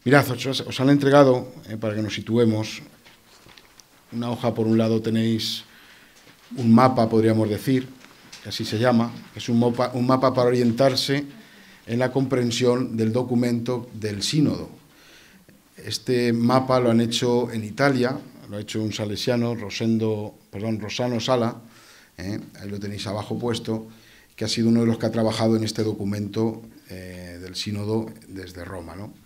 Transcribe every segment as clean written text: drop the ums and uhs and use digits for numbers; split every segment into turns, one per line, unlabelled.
Mirad, os han entregado, para que nos situemos, una hoja. Por un lado tenéis un mapa, podríamos decir, que así se llama, que es un mapa para orientarse en la comprensión del documento del sínodo. Este mapa lo han hecho en Italia, lo ha hecho un salesiano, Rossano Sala, ahí lo tenéis abajo puesto, que ha sido uno de los que ha trabajado en este documento del sínodo desde Roma, ¿no?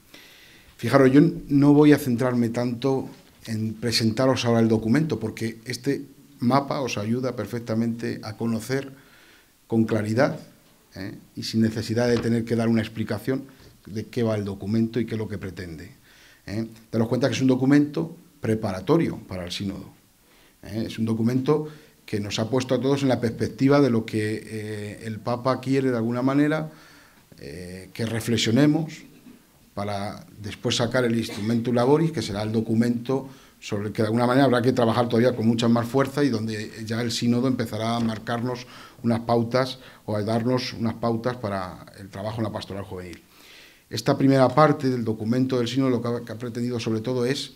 Fijaros, yo no voy a centrarme tanto en presentaros ahora el documento, porque este mapa os ayuda perfectamente a conocer con claridad y sin necesidad de tener que dar una explicación de qué va el documento y qué es lo que pretende. Daros cuenta que es un documento preparatorio para el sínodo. Es un documento que nos ha puesto a todos en la perspectiva de lo que el Papa quiere de alguna manera que reflexionemos, para después sacar el Instrumentum Laboris, que será el documento sobre el que de alguna manera habrá que trabajar todavía con mucha más fuerza y donde ya el sínodo empezará a marcarnos unas pautas o a darnos unas pautas para el trabajo en la pastoral juvenil. Esta primera parte del documento del sínodo lo que ha pretendido sobre todo es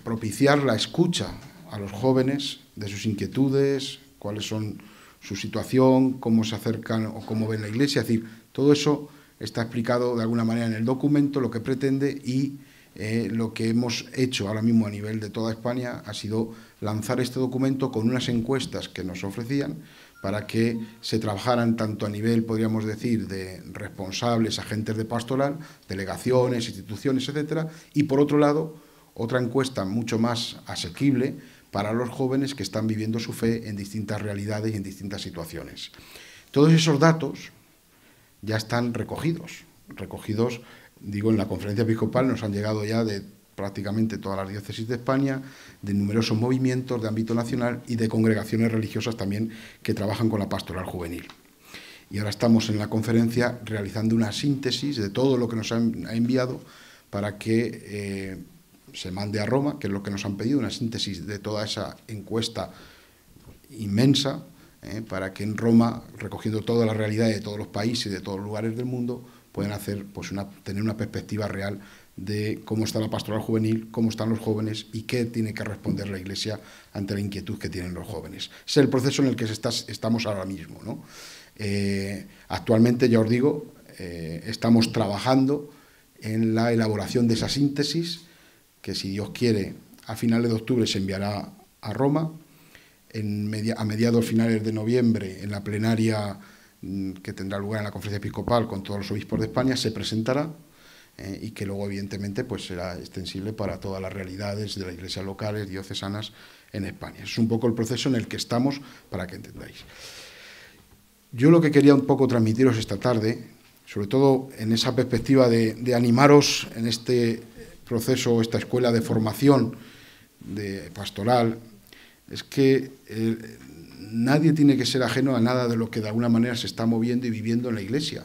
propiciar la escucha a los jóvenes de sus inquietudes, cuáles son su situación, cómo se acercan o cómo ven la Iglesia, es decir, todo eso está explicado de alguna manera en el documento, lo que pretende, y lo que hemos hecho ahora mismo a nivel de toda España ha sido lanzar este documento con unas encuestas que nos ofrecían para que se trabajaran tanto a nivel, podríamos decir, de responsables, agentes de pastoral, delegaciones, instituciones, etcétera, y por otro lado, otra encuesta mucho más asequible para los jóvenes que están viviendo su fe en distintas realidades y en distintas situaciones. Todos esos datos ya están recogidos, digo, en la conferencia episcopal nos han llegado ya de prácticamente todas las diócesis de España, de numerosos movimientos de ámbito nacional y de congregaciones religiosas también que trabajan con la pastoral juvenil. Y ahora estamos en la conferencia realizando una síntesis de todo lo que nos ha enviado para que se mande a Roma, que es lo que nos han pedido, una síntesis de toda esa encuesta inmensa, para que en Roma, recogiendo toda la realidad de todos los países y de todos los lugares del mundo, puedan hacer, pues, tener una perspectiva real de cómo está la pastoral juvenil, cómo están los jóvenes y qué tiene que responder la Iglesia ante la inquietud que tienen los jóvenes. Es el proceso en el que estamos ahora mismo, ¿no? Actualmente, ya os digo, estamos trabajando en la elaboración de esa síntesis, que si Dios quiere, a finales de octubre se enviará a Roma. A mediados finales de noviembre, en la plenaria que tendrá lugar en la conferencia episcopal con todos los obispos de España, se presentará y que luego, evidentemente, pues será extensible para todas las realidades de las iglesias locales, diocesanas en España. Es un poco el proceso en el que estamos, para que entendáis. Yo lo que quería un poco transmitiros esta tarde, sobre todo en esa perspectiva de animaros en este proceso, esta escuela de formación de pastoral, es que nadie tiene que ser ajeno a nada de lo que de alguna manera se está moviendo y viviendo en la Iglesia.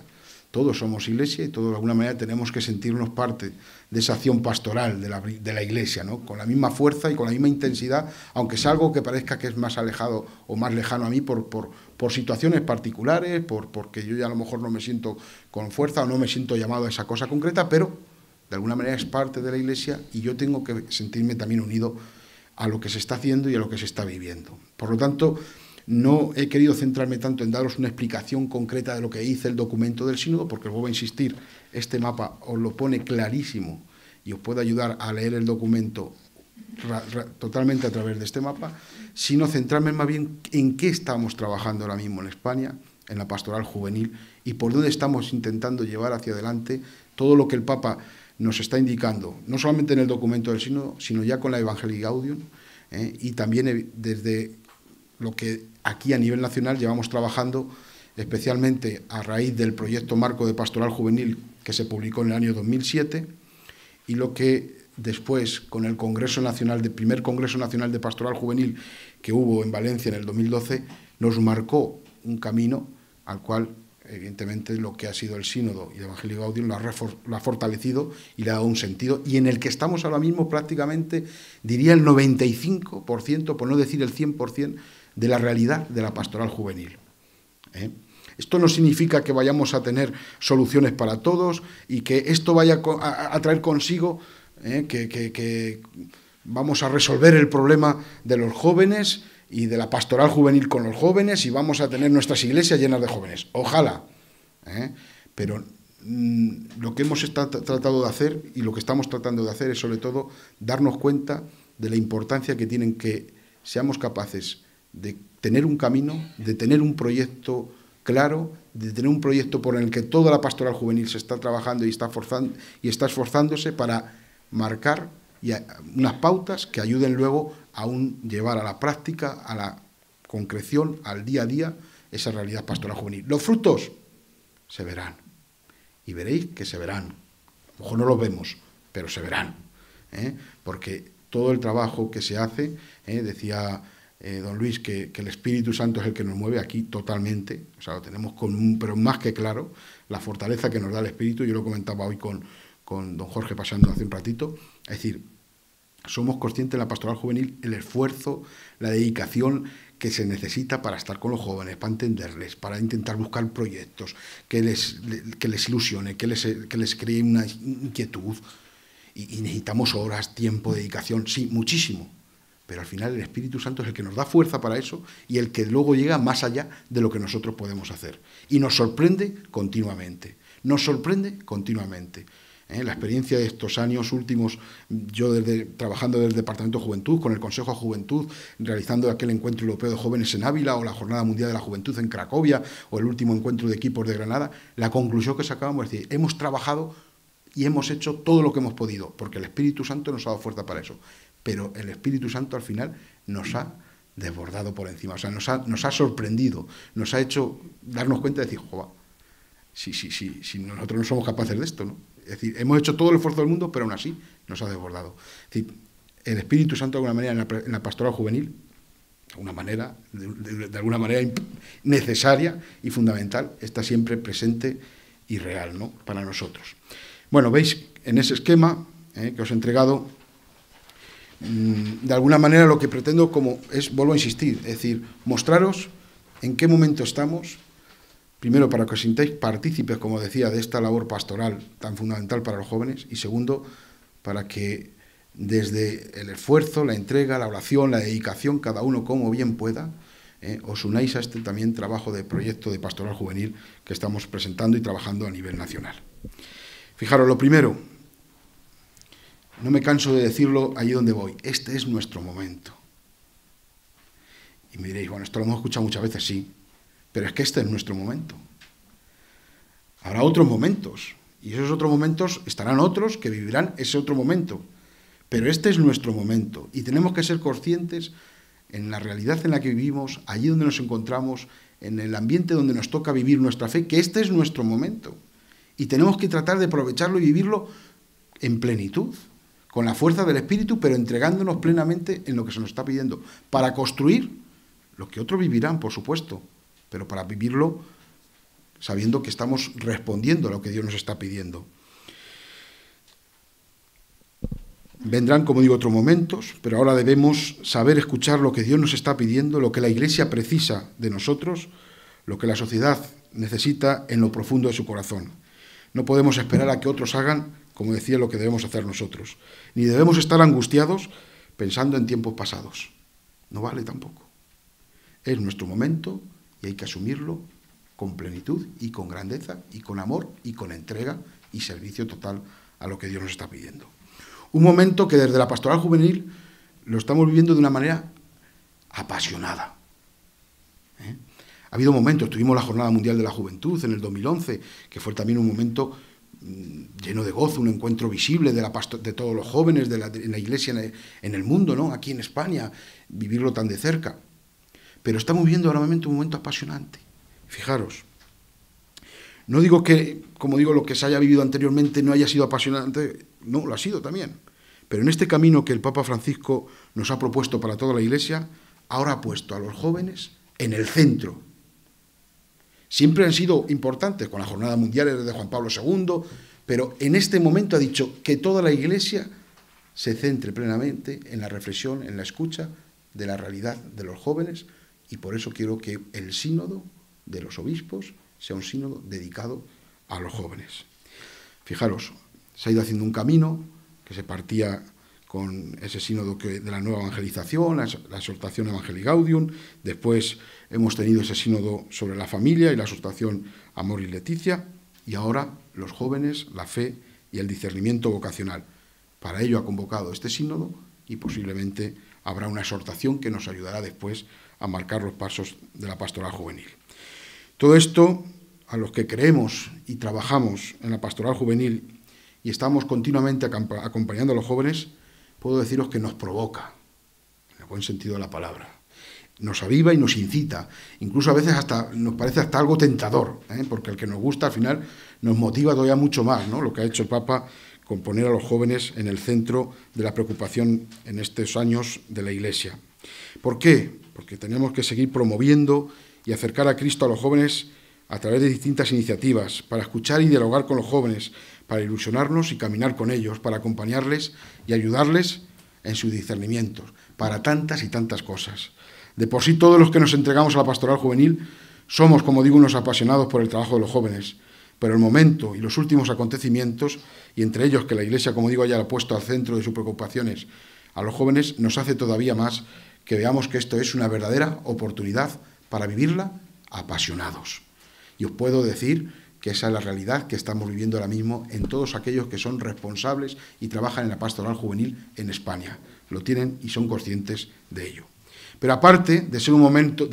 Todos somos Iglesia y todos de alguna manera tenemos que sentirnos parte de esa acción pastoral de la Iglesia, ¿no? Con la misma fuerza y con la misma intensidad, aunque es algo que parezca que es más alejado o más lejano a mí por situaciones particulares, porque yo ya a lo mejor no me siento con fuerza o no me siento llamado a esa cosa concreta, pero de alguna manera es parte de la Iglesia y yo tengo que sentirme también unido a lo que se está haciendo y a lo que se está viviendo. Por lo tanto, no he querido centrarme tanto en daros una explicación concreta de lo que dice el documento del sínodo, porque os vuelvo a insistir, este mapa os lo pone clarísimo y os puede ayudar a leer el documento totalmente a través de este mapa, sino centrarme más bien en qué estamos trabajando ahora mismo en España, en la pastoral juvenil, y por dónde estamos intentando llevar hacia adelante todo lo que el Papa nos está indicando, no solamente en el documento del sínodo, sino ya con la Evangelii Gaudium, y también desde lo que aquí a nivel nacional llevamos trabajando, especialmente a raíz del proyecto marco de pastoral juvenil que se publicó en el año 2007, y lo que después, con el primer Congreso Nacional de Pastoral Juvenil que hubo en Valencia en el 2012, nos marcó un camino al cual, evidentemente, lo que ha sido el sínodo y el Evangelii Gaudium lo ha fortalecido y le ha dado un sentido, y en el que estamos ahora mismo prácticamente, diría el 95%, por no decir el 100%, de la realidad de la pastoral juvenil. Esto no significa que vayamos a tener soluciones para todos y que esto vaya a traer consigo que vamos a resolver el problema de los jóvenes y de la pastoral juvenil con los jóvenes y vamos a tener nuestras iglesias llenas de jóvenes. Ojalá. Pero lo que hemos tratado de hacer y lo que estamos tratando de hacer es sobre todo darnos cuenta de la importancia que tienen que seamos capaces de tener un camino, de tener un proyecto claro, de tener un proyecto por el que toda la pastoral juvenil se está trabajando y está esforzándose para marcar unas pautas que ayuden luego a llevar a la práctica, a la concreción, al día a día, esa realidad pastoral juvenil. Los frutos se verán, y veréis que se verán. A lo mejor no los vemos, pero se verán, porque todo el trabajo que se hace, decía don Luis, que el Espíritu Santo es el que nos mueve aquí totalmente, o sea, lo tenemos pero más que claro, la fortaleza que nos da el Espíritu. Yo lo comentaba hoy con don Jorge pasando hace un ratito, es decir, somos conscientes en la pastoral juvenil el esfuerzo, la dedicación que se necesita para estar con los jóvenes, para entenderles, para intentar buscar proyectos que les ilusione, que les cree una inquietud. Y necesitamos horas, tiempo, dedicación, sí, muchísimo. Pero al final el Espíritu Santo es el que nos da fuerza para eso y el que luego llega más allá de lo que nosotros podemos hacer. Y nos sorprende continuamente. Nos sorprende continuamente. La experiencia de estos años últimos, yo trabajando desde el Departamento de Juventud, con el Consejo de Juventud, realizando aquel encuentro europeo de jóvenes en Ávila, o la Jornada Mundial de la Juventud en Cracovia, o el último encuentro de equipos de Granada, la conclusión que sacábamos es decir, hemos trabajado y hemos hecho todo lo que hemos podido, porque el Espíritu Santo nos ha dado fuerza para eso. Pero el Espíritu Santo al final nos ha desbordado por encima, o sea, nos ha sorprendido, nos ha hecho darnos cuenta de decir, joder, si nosotros no somos capaces de esto, ¿no? Es decir, hemos hecho todo el esfuerzo del mundo, pero aún así nos ha desbordado. Es decir, el Espíritu Santo, de alguna manera, en la pastoral juvenil, de alguna manera necesaria y fundamental, está siempre presente y real, ¿no?, para nosotros. Bueno, veis, en ese esquema que os he entregado, de alguna manera lo que pretendo vuelvo a insistir, es decir, mostraros en qué momento estamos. Primero, para que os sintáis partícipes, como decía, de esta labor pastoral tan fundamental para los jóvenes. Y segundo, para que desde el esfuerzo, la entrega, la oración, la dedicación, cada uno como bien pueda, os unáis a este también trabajo de proyecto de pastoral juvenil que estamos presentando y trabajando a nivel nacional. Fijaros, lo primero, no me canso de decirlo allí donde voy, este es nuestro momento. Y me diréis, bueno, esto lo hemos escuchado muchas veces, sí, pero es que este es nuestro momento. Habrá otros momentos, y esos otros momentos estarán otros que vivirán ese otro momento. Pero este es nuestro momento, y tenemos que ser conscientes en la realidad en la que vivimos, allí donde nos encontramos, en el ambiente donde nos toca vivir nuestra fe, que este es nuestro momento. Y tenemos que tratar de aprovecharlo y vivirlo en plenitud, con la fuerza del Espíritu, pero entregándonos plenamente en lo que se nos está pidiendo, para construir lo que otros vivirán, por supuesto, pero para vivirlo sabiendo que estamos respondiendo a lo que Dios nos está pidiendo. Vendrán, como digo, otros momentos, pero ahora debemos saber escuchar lo que Dios nos está pidiendo, lo que la Iglesia precisa de nosotros, lo que la sociedad necesita en lo profundo de su corazón. No podemos esperar a que otros hagan, como decía, lo que debemos hacer nosotros. Ni debemos estar angustiados pensando en tiempos pasados. No vale tampoco. Es nuestro momento y hay que asumirlo con plenitud y con grandeza y con amor y con entrega y servicio total a lo que Dios nos está pidiendo. Un momento que desde la pastoral juvenil lo estamos viviendo de una manera apasionada. Ha habido momentos, tuvimos la Jornada Mundial de la Juventud en el 2011, que fue también un momento lleno de gozo, un encuentro visible de todos los jóvenes en la Iglesia en el mundo, ¿no?, aquí en España, vivirlo tan de cerca. Pero estamos viviendo ahora un momento apasionante. Fijaros, no digo que, como digo, lo que se haya vivido anteriormente no haya sido apasionante, no, lo ha sido también. Pero en este camino que el Papa Francisco nos ha propuesto para toda la Iglesia, ahora ha puesto a los jóvenes en el centro. Siempre han sido importantes con la Jornada Mundial de Juan Pablo II, pero en este momento ha dicho que toda la Iglesia se centre plenamente en la reflexión, en la escucha de la realidad de los jóvenes, y por eso quiero que el sínodo de los obispos sea un sínodo dedicado a los jóvenes. Fijaros, se ha ido haciendo un camino que se partía con ese sínodo de la nueva evangelización, la exhortación Evangelii Gaudium. Después hemos tenido ese sínodo sobre la familia y la exhortación Amoris Laetitia, y ahora los jóvenes, la fe y el discernimiento vocacional. Para ello ha convocado este sínodo y posiblemente habrá una exhortación que nos ayudará después a marcar los pasos de la pastoral juvenil. Todo esto, a los que creemos y trabajamos en la pastoral juvenil y estamos continuamente acompañando a los jóvenes, puedo deciros que nos provoca, en el buen sentido de la palabra. Nos aviva y nos incita, incluso a veces nos parece hasta algo tentador, porque el que nos gusta al final nos motiva todavía mucho más, ¿no? Lo que ha hecho el Papa con poner a los jóvenes en el centro de la preocupación en estos años de la Iglesia. ¿Por qué? Porque tenemos que seguir promoviendo y acercar a Cristo a los jóvenes a través de distintas iniciativas, para escuchar y dialogar con los jóvenes, para ilusionarnos y caminar con ellos, para acompañarles y ayudarles en sus discernimientos, para tantas y tantas cosas. De por sí, todos los que nos entregamos a la pastoral juvenil somos, como digo, unos apasionados por el trabajo de los jóvenes, pero el momento y los últimos acontecimientos, y entre ellos que la Iglesia, como digo, haya puesto al centro de sus preocupaciones a los jóvenes, nos hace todavía más que veamos que esto es una verdadera oportunidad para vivirla apasionados. Y os puedo decir que esa es la realidad que estamos viviendo ahora mismo en todos aquellos que son responsables y trabajan en la pastoral juvenil en España. Lo tienen y son conscientes de ello. Pero aparte de ser un momento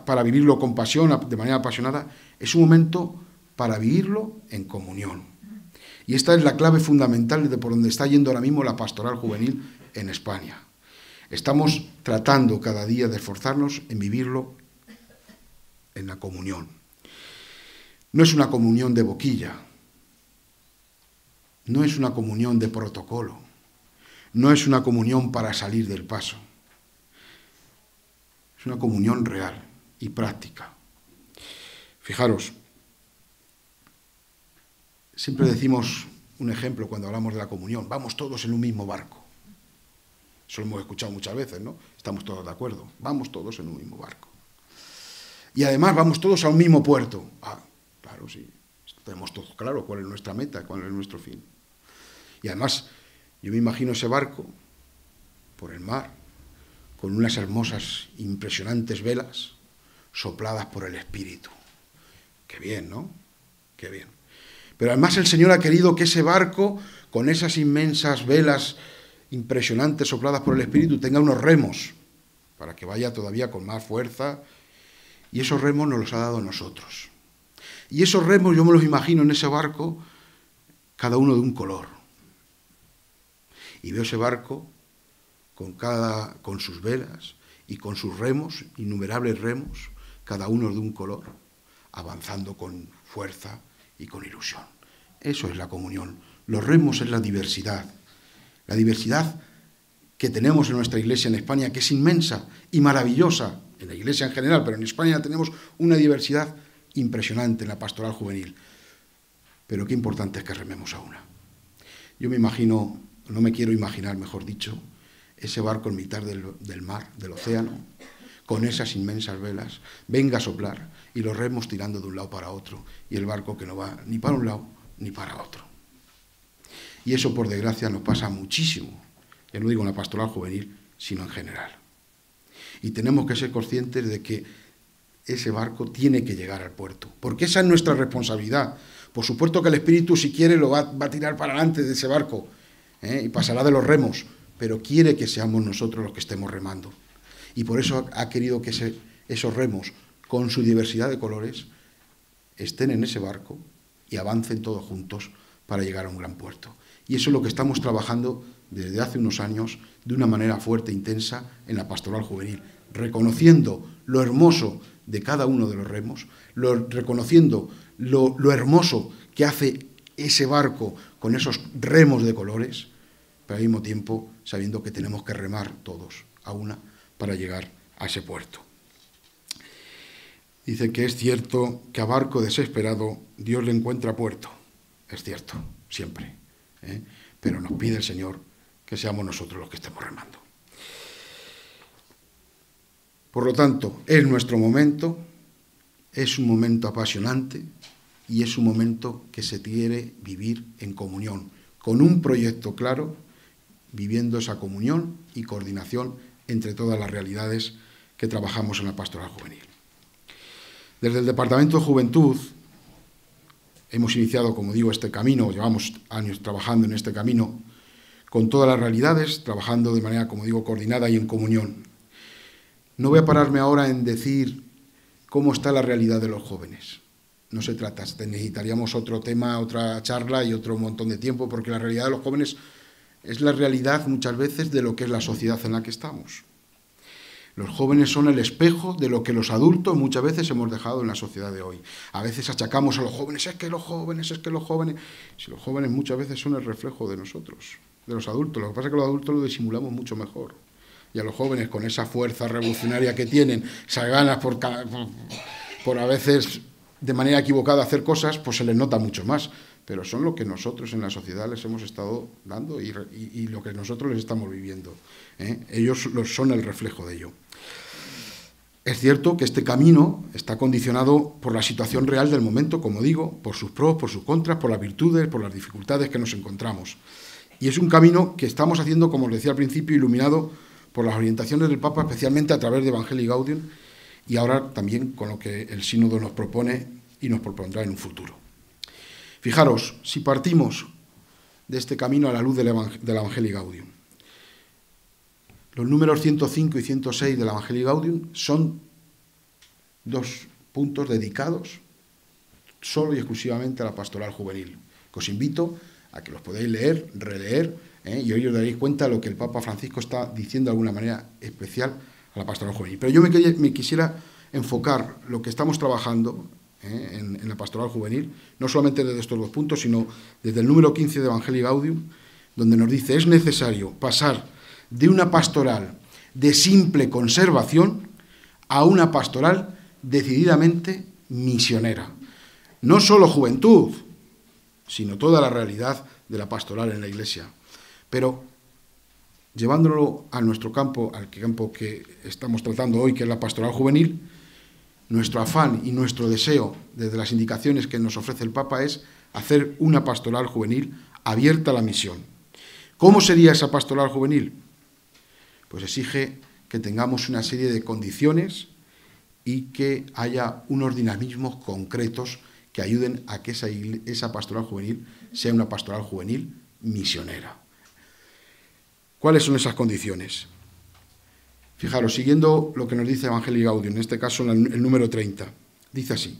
para vivirlo con pasión, de manera apasionada, es un momento para vivirlo en comunión. Y esta es la clave fundamental de por donde está yendo ahora mismo la pastoral juvenil en España. Estamos tratando cada día de esforzarnos en vivirlo en la comunión. No es una comunión de boquilla, no es una comunión de protocolo, no es una comunión para salir del paso. Es una comunión real y práctica. Fijaros, siempre decimos un ejemplo cuando hablamos de la comunión: vamos todos en un mismo barco. Eso lo hemos escuchado muchas veces, ¿no? Estamos todos de acuerdo, vamos todos en un mismo barco. Y además vamos todos a un mismo puerto. Ah, claro, sí, tenemos todos claro cuál es nuestra meta, cuál es nuestro fin. Y además, yo me imagino ese barco por el mar, con unas hermosas, impresionantes velas sopladas por el Espíritu. Qué bien, ¿no? Qué bien. Pero además el Señor ha querido que ese barco, con esas inmensas velas impresionantes sopladas por el Espíritu, tenga unos remos, para que vaya todavía con más fuerza, y esos remos nos los ha dado a nosotros. Y esos remos yo me los imagino en ese barco, cada uno de un color. Y veo ese barco con sus velas y con sus remos, innumerables remos, cada uno de un color, avanzando con fuerza y con ilusión. Eso es la comunión. Los remos es la diversidad que tenemos en nuestra Iglesia en España, que es inmensa y maravillosa, en la Iglesia en general, pero en España tenemos una diversidad impresionante en la pastoral juvenil. Pero qué importante es que rememos a una. Yo me imagino, no me quiero imaginar, mejor dicho, ese barco en mitad del mar, del océano, con esas inmensas velas, venga a soplar, y los remos tirando de un lado para otro, y el barco que no va ni para un lado ni para otro. Y eso, por desgracia, nos pasa muchísimo, ya no digo en la pastoral juvenil, sino en general. Y tenemos que ser conscientes de que ese barco tiene que llegar al puerto, porque esa es nuestra responsabilidad. Por supuesto que el Espíritu, si quiere, lo va a tirar para adelante de ese barco, y pasará de los remos, pero quiere que seamos nosotros los que estemos remando. Y por eso ha querido que esos remos, con su diversidad de colores, estén en ese barco y avancen todos juntos para llegar a un gran puerto. Y eso es lo que estamos trabajando desde hace unos años de una manera fuerte e intensa en la pastoral juvenil, reconociendo lo hermoso de cada uno de los remos, reconociendo lo hermoso que hace ese barco con esos remos de colores, pero al mismo tiempo sabiendo que tenemos que remar todos a una para llegar a ese puerto. Dice que es cierto que a barco desesperado Dios le encuentra puerto. Es cierto, siempre. Pero nos pide el Señor que seamos nosotros los que estemos remando. Por lo tanto, es nuestro momento, es un momento apasionante y es un momento que se quiere vivir en comunión, con un proyecto claro, viviendo esa comunión y coordinación entre todas las realidades que trabajamos en la pastoral juvenil. Desde el Departamento de Juventud hemos iniciado, como digo, este camino, llevamos años trabajando en este camino, con todas las realidades, trabajando de manera, como digo, coordinada y en comunión. No voy a pararme ahora en decir cómo está la realidad de los jóvenes. No se trata, necesitaríamos otro tema, otra charla y otro montón de tiempo, porque la realidad de los jóvenes es la realidad muchas veces de lo que es la sociedad en la que estamos. Los jóvenes son el espejo de lo que los adultos muchas veces hemos dejado en la sociedad de hoy. A veces achacamos a los jóvenes, es que los jóvenes... Si los jóvenes muchas veces son el reflejo de nosotros, de los adultos. Lo que pasa es que los adultos lo disimulamos mucho mejor. Y a los jóvenes, con esa fuerza revolucionaria que tienen, esas ganas por a veces de manera equivocada hacer cosas, pues se les nota mucho más. Pero son lo que nosotros en la sociedad les hemos estado dando y lo que nosotros les estamos viviendo. Ellos son el reflejo de ello. Es cierto que este camino está condicionado por la situación real del momento, como digo, por sus pros, por sus contras, por las virtudes, por las dificultades que nos encontramos. Y es un camino que estamos haciendo, como os decía al principio, iluminado por las orientaciones del Papa, especialmente a través de Evangelii Gaudium, y ahora también con lo que el Sínodo nos propone y nos propondrá en un futuro. Fijaros, si partimos de este camino a la luz del Evangelii Gaudium, los números 105 y 106 del Evangelii Gaudium son dos puntos dedicados solo y exclusivamente a la pastoral juvenil, que os invito a que los podáis leer, releer, y hoy os daréis cuenta de lo que el Papa Francisco está diciendo de alguna manera especial a la pastoral juvenil. Pero yo me quisiera enfocar lo que estamos trabajando en la pastoral juvenil, no solamente desde estos dos puntos, sino desde el número 15 de Evangelii Gaudium, donde nos dice, es necesario pasar de una pastoral de simple conservación a una pastoral decididamente misionera. No solo juventud, sino toda la realidad de la pastoral en la Iglesia. Pero llevándolo a nuestro campo, al campo que estamos tratando hoy, que es la pastoral juvenil, nuestro afán y nuestro deseo, desde las indicaciones que nos ofrece el Papa, es hacer una pastoral juvenil abierta a la misión. ¿Cómo sería esa pastoral juvenil? Pues exige que tengamos una serie de condiciones y que haya unos dinamismos concretos que ayuden a que esa pastoral juvenil sea una pastoral juvenil misionera. ¿Cuáles son esas condiciones? Fijaros, siguiendo lo que nos dice Evangelii Gaudium, en este caso el número 30, dice así: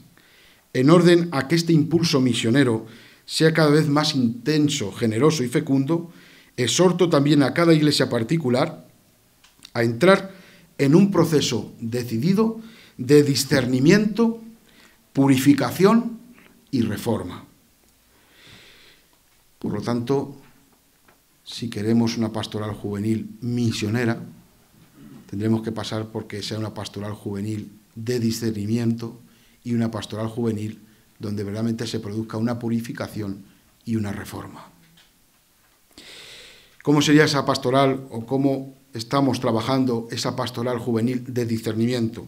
en orden a que este impulso misionero sea cada vez más intenso, generoso y fecundo, exhorto también a cada iglesia particular a entrar en un proceso decidido de discernimiento, purificación y reforma. Por lo tanto, si queremos una pastoral juvenil misionera, tendremos que pasar por que sea una pastoral juvenil de discernimiento y una pastoral juvenil donde verdaderamente se produzca una purificación y una reforma. ¿Cómo sería esa pastoral o cómo estamos trabajando esa pastoral juvenil de discernimiento?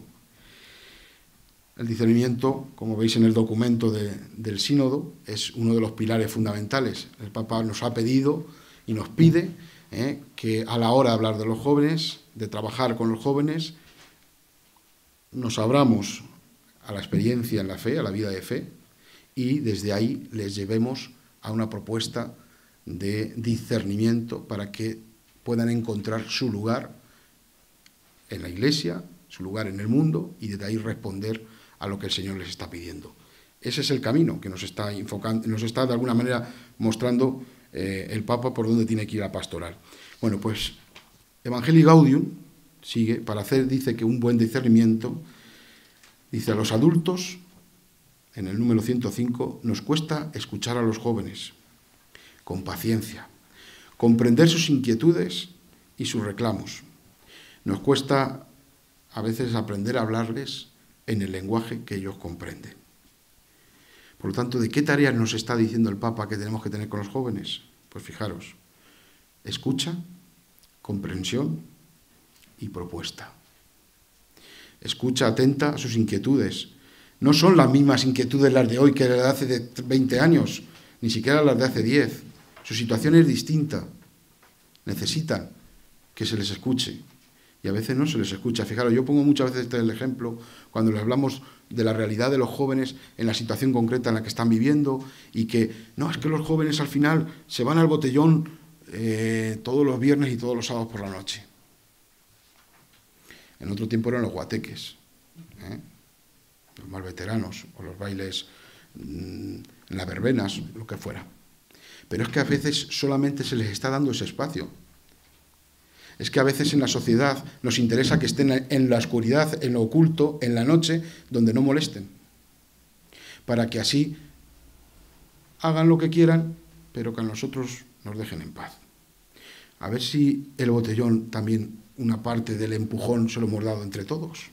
El discernimiento, como veis en el documento del Sínodo, es uno de los pilares fundamentales. El Papa nos ha pedido y nos pide que a la hora de hablar de los jóvenes, de trabajar con los jóvenes, nos abramos a la experiencia en la fe, a la vida de fe, y desde ahí les llevemos a una propuesta de discernimiento para que puedan encontrar su lugar en la Iglesia, su lugar en el mundo, y desde ahí responder a lo que el Señor les está pidiendo. Ese es el camino que nos está enfocando, nos está de alguna manera mostrando el Papa por dónde tiene que ir la pastoral. Bueno, pues Evangelii Gaudium sigue, dice que un buen discernimiento, dice a los adultos, en el número 105, nos cuesta escuchar a los jóvenes con paciencia, comprender sus inquietudes y sus reclamos. Nos cuesta a veces aprender a hablarles en el lenguaje que ellos comprenden. Por lo tanto, ¿de qué tareas nos está diciendo el Papa que tenemos que tener con los jóvenes? Pues fijaros, escucha, comprensión y propuesta. escucha atenta a sus inquietudes. No son las mismas inquietudes las de hoy que las de hace 20 años, ni siquiera las de hace 10. Su situación es distinta. Necesitan que se les escuche. Y a veces no se les escucha. Fijaros, yo pongo muchas veces el ejemplo cuando les hablamos de la realidad de los jóvenes en la situación concreta en la que están viviendo y que, no, es que los jóvenes al final se van al botellón todos los viernes y todos los sábados por la noche. En otro tiempo eran los guateques, los más veteranos, o los bailes en las verbenas, lo que fuera. Pero es que a veces solamente se les está dando ese espacio. Es que a veces en la sociedad nos interesa que estén en la oscuridad, en lo oculto, en la noche, donde no molesten. Para que así hagan lo que quieran, pero que a nosotros nos dejen en paz. A ver si el botellón también, una parte del empujón, se lo hemos dado entre todos.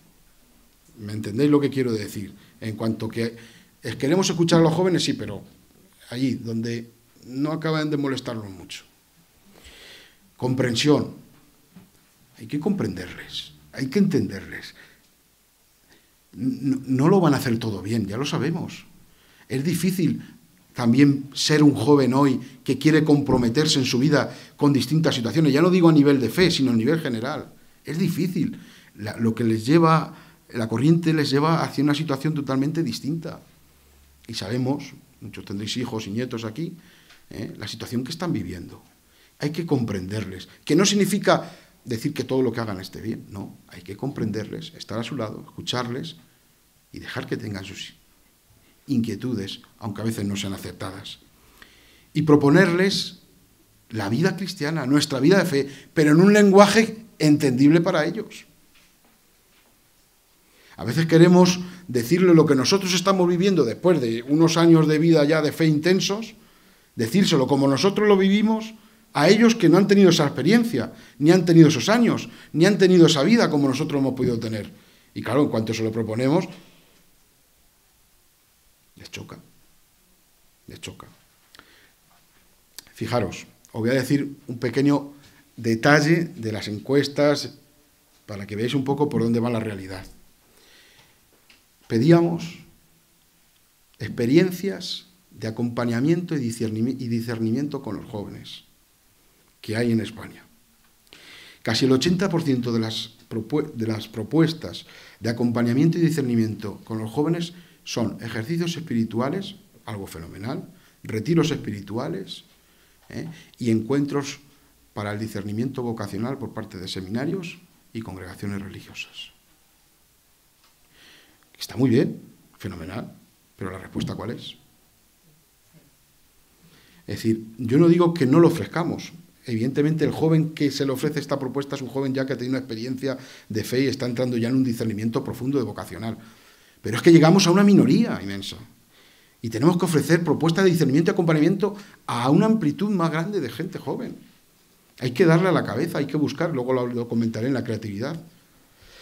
¿Me entendéis lo que quiero decir? En cuanto que queremos escuchar a los jóvenes, sí, pero allí, donde no acaban de molestarnos mucho. Comprensión. Hay que comprenderles, hay que entenderles. No lo van a hacer todo bien, ya lo sabemos. Es difícil también ser un joven hoy que quiere comprometerse en su vida con distintas situaciones. Ya no digo a nivel de fe, sino a nivel general. Es difícil. Lo que les lleva, la corriente les lleva hacia una situación totalmente distinta. Y sabemos, muchos tendréis hijos y nietos aquí, la situación que están viviendo. Hay que comprenderles. Que no significa decir que todo lo que hagan esté bien, no, hay que comprenderles, estar a su lado, escucharles y dejar que tengan sus inquietudes, aunque a veces no sean aceptadas. Y proponerles la vida cristiana, nuestra vida de fe, pero en un lenguaje entendible para ellos. A veces queremos decirle lo que nosotros estamos viviendo después de unos años de vida ya de fe intensos, decírselo como nosotros lo vivimos, a ellos que no han tenido esa experiencia, ni han tenido esos años, ni han tenido esa vida como nosotros hemos podido tener. Y claro, en cuanto se lo proponemos, les choca. Les choca. Fijaros, os voy a decir un pequeño detalle de las encuestas para que veáis un poco por dónde va la realidad. Pedíamos experiencias de acompañamiento y discernimiento con los jóvenes que hay en España. Casi el 80% de las propuestas de acompañamiento y discernimiento con los jóvenes son ejercicios espirituales, algo fenomenal, retiros espirituales y encuentros para el discernimiento vocacional por parte de seminarios y congregaciones religiosas. Está muy bien, fenomenal, pero la respuesta ¿cuál es? Es decir, yo no digo que no lo ofrezcamos. Evidentemente el joven que se le ofrece esta propuesta es un joven ya que ha tenido una experiencia de fe y está entrando ya en un discernimiento profundo de vocacional. Pero es que llegamos a una minoría inmensa y tenemos que ofrecer propuestas de discernimiento y acompañamiento a una amplitud más grande de gente joven. Hay que darle a la cabeza, hay que buscar, luego lo comentaré en la creatividad.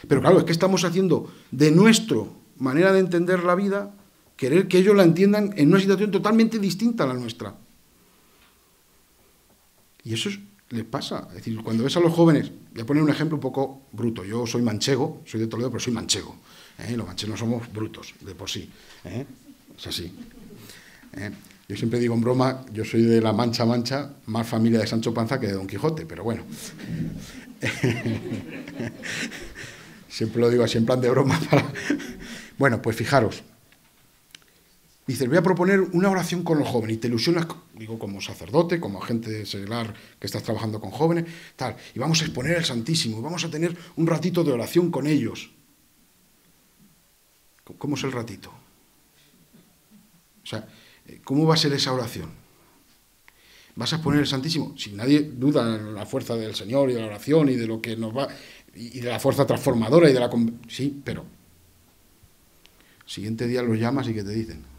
Pero claro, es que estamos haciendo de nuestra manera de entender la vida, querer que ellos la entiendan en una situación totalmente distinta a la nuestra. Y eso les pasa. Es decir, cuando ves a los jóvenes, voy a poner un ejemplo un poco bruto. Yo soy manchego, soy de Toledo, pero soy manchego. Los manchegos somos brutos, de por sí. Es así. Yo siempre digo en broma, yo soy de la Mancha, más familia de Sancho Panza que de Don Quijote, pero bueno. Siempre lo digo así en plan de broma. Bueno, pues fijaros. Dices, voy a proponer una oración con los jóvenes y te ilusionas, digo, como sacerdote, como agente seglar que estás trabajando con jóvenes, tal, y vamos a exponer el Santísimo, y vamos a tener un ratito de oración con ellos. ¿Cómo es el ratito? O sea, ¿cómo va a ser esa oración? ¿Vas a exponer el Santísimo? Si nadie duda en la fuerza del Señor y de la oración y de lo que nos va, y de la fuerza transformadora y de la... Sí, pero... Siguiente día los llamas y ¿qué te dicen?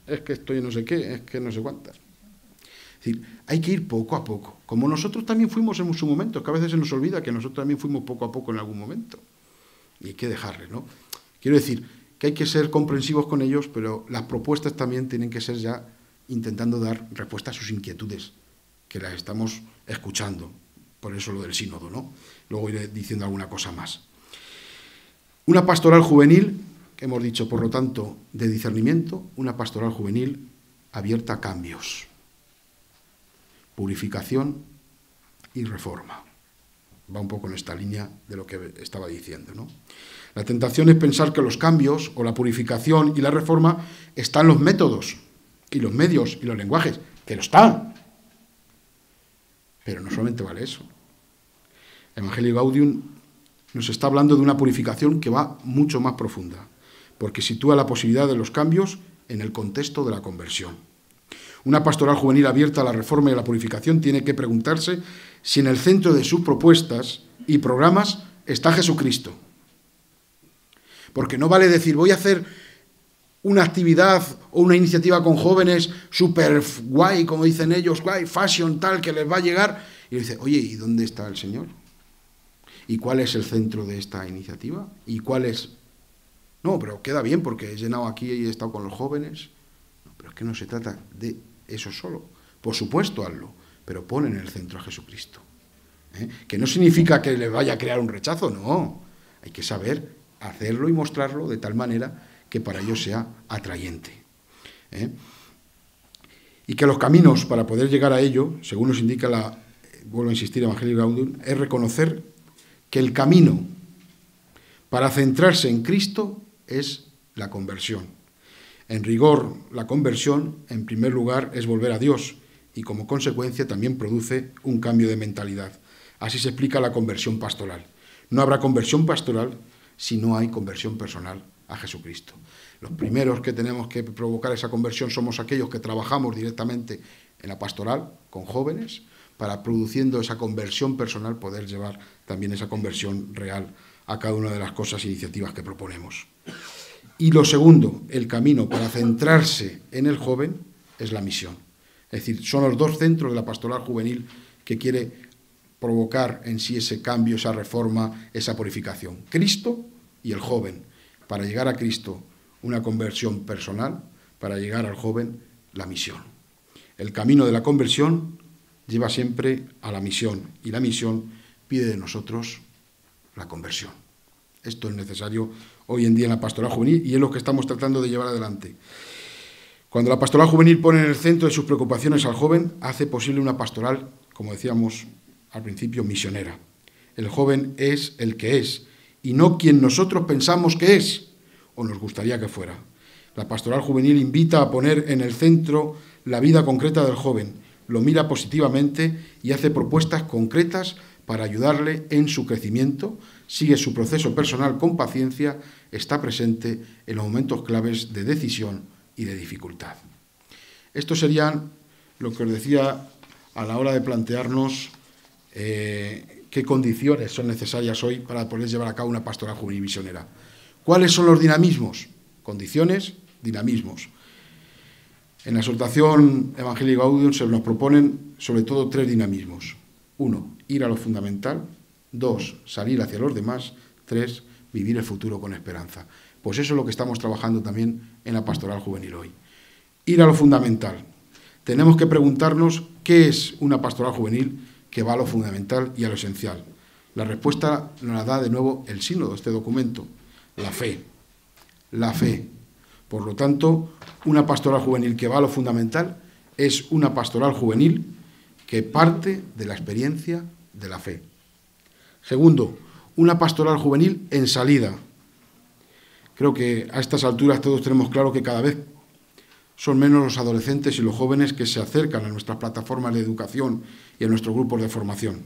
Es que estoy no sé qué, es que no sé cuántas. Es decir, hay que ir poco a poco. Como nosotros también fuimos en su momento, que a veces se nos olvida que nosotros también fuimos poco a poco en algún momento. Y hay que dejarle, ¿no? Quiero decir que hay que ser comprensivos con ellos, pero las propuestas también tienen que ser ya intentando dar respuesta a sus inquietudes, que las estamos escuchando. Por eso lo del sínodo, ¿no? Luego iré diciendo alguna cosa más. Una pastoral juvenil, que hemos dicho, por lo tanto, de discernimiento, una pastoral juvenil abierta a cambios, purificación y reforma. Va un poco en esta línea de lo que estaba diciendo, ¿no? La tentación es pensar que los cambios o la purificación y la reforma están los métodos y los medios y los lenguajes, que lo están. Pero no solamente vale eso. Evangelii Gaudium nos está hablando de una purificación que va mucho más profunda, porque sitúa la posibilidad de los cambios en el contexto de la conversión. Una pastoral juvenil abierta a la reforma y a la purificación tiene que preguntarse si en el centro de sus propuestas y programas está Jesucristo. Porque no vale decir, voy a hacer una actividad o una iniciativa con jóvenes súper guay, como dicen ellos, guay, fashion, tal, que les va a llegar, y dice, oye, ¿y dónde está el Señor? ¿Y cuál es el centro de esta iniciativa? ¿Y cuál es...? No, pero queda bien porque he llenado aquí y he estado con los jóvenes. No, pero es que no se trata de eso solo. Por supuesto, hazlo, pero pon en el centro a Jesucristo. Que no significa que le vaya a crear un rechazo, no. Hay que saber hacerlo y mostrarlo de tal manera que para ellos sea atrayente. Y que los caminos para poder llegar a ello, según nos indica vuelvo a insistir, Evangelii Gaudium, es reconocer que el camino para centrarse en Cristo es la conversión. En rigor, la conversión, en primer lugar, es volver a Dios y como consecuencia también produce un cambio de mentalidad. Así se explica la conversión pastoral. No habrá conversión pastoral si no hay conversión personal a Jesucristo. Los primeros que tenemos que provocar esa conversión somos aquellos que trabajamos directamente en la pastoral con jóvenes para, produciendo esa conversión personal, poder llevar también esa conversión real a cada una de las cosas e iniciativas que proponemos. Y lo segundo, el camino para centrarse en el joven es la misión. Es decir, son los dos centros de la pastoral juvenil que quiere provocar en sí ese cambio, esa reforma, esa purificación. Cristo y el joven. Para llegar a Cristo, una conversión personal, para llegar al joven, la misión. El camino de la conversión lleva siempre a la misión, y la misión pide de nosotros la conversión. Esto es necesario hoy en día en la pastoral juvenil y es lo que estamos tratando de llevar adelante. Cuando la pastoral juvenil pone en el centro de sus preocupaciones al joven, hace posible una pastoral, como decíamos al principio, misionera. El joven es el que es, y no quien nosotros pensamos que es, o nos gustaría que fuera. La pastoral juvenil invita a poner en el centro la vida concreta del joven, lo mira positivamente y hace propuestas concretas para ayudarle en su crecimiento, sigue su proceso personal con paciencia, está presente en los momentos claves de decisión y de dificultad. Esto serían lo que os decía a la hora de plantearnos qué condiciones son necesarias hoy para poder llevar a cabo una pastoral juvenil misionera. ¿Cuáles son los dinamismos? Condiciones, dinamismos. En la exhortación Evangelii Gaudium se nos proponen sobre todo tres dinamismos. 1, ir a lo fundamental. 2, salir hacia los demás. 3, vivir el futuro con esperanza. Pues eso es lo que estamos trabajando también en la pastoral juvenil hoy. Ir a lo fundamental. Tenemos que preguntarnos qué es una pastoral juvenil que va a lo fundamental y a lo esencial. La respuesta nos la da de nuevo el sínodo de este documento, la fe. La fe. Por lo tanto, una pastoral juvenil que va a lo fundamental es una pastoral juvenil que parte de la experiencia de la fe. Segundo, una pastoral juvenil en salida. Creo que a estas alturas todos tenemos claro que cada vez son menos los adolescentes y los jóvenes que se acercan a nuestras plataformas de educación y a nuestros grupos de formación.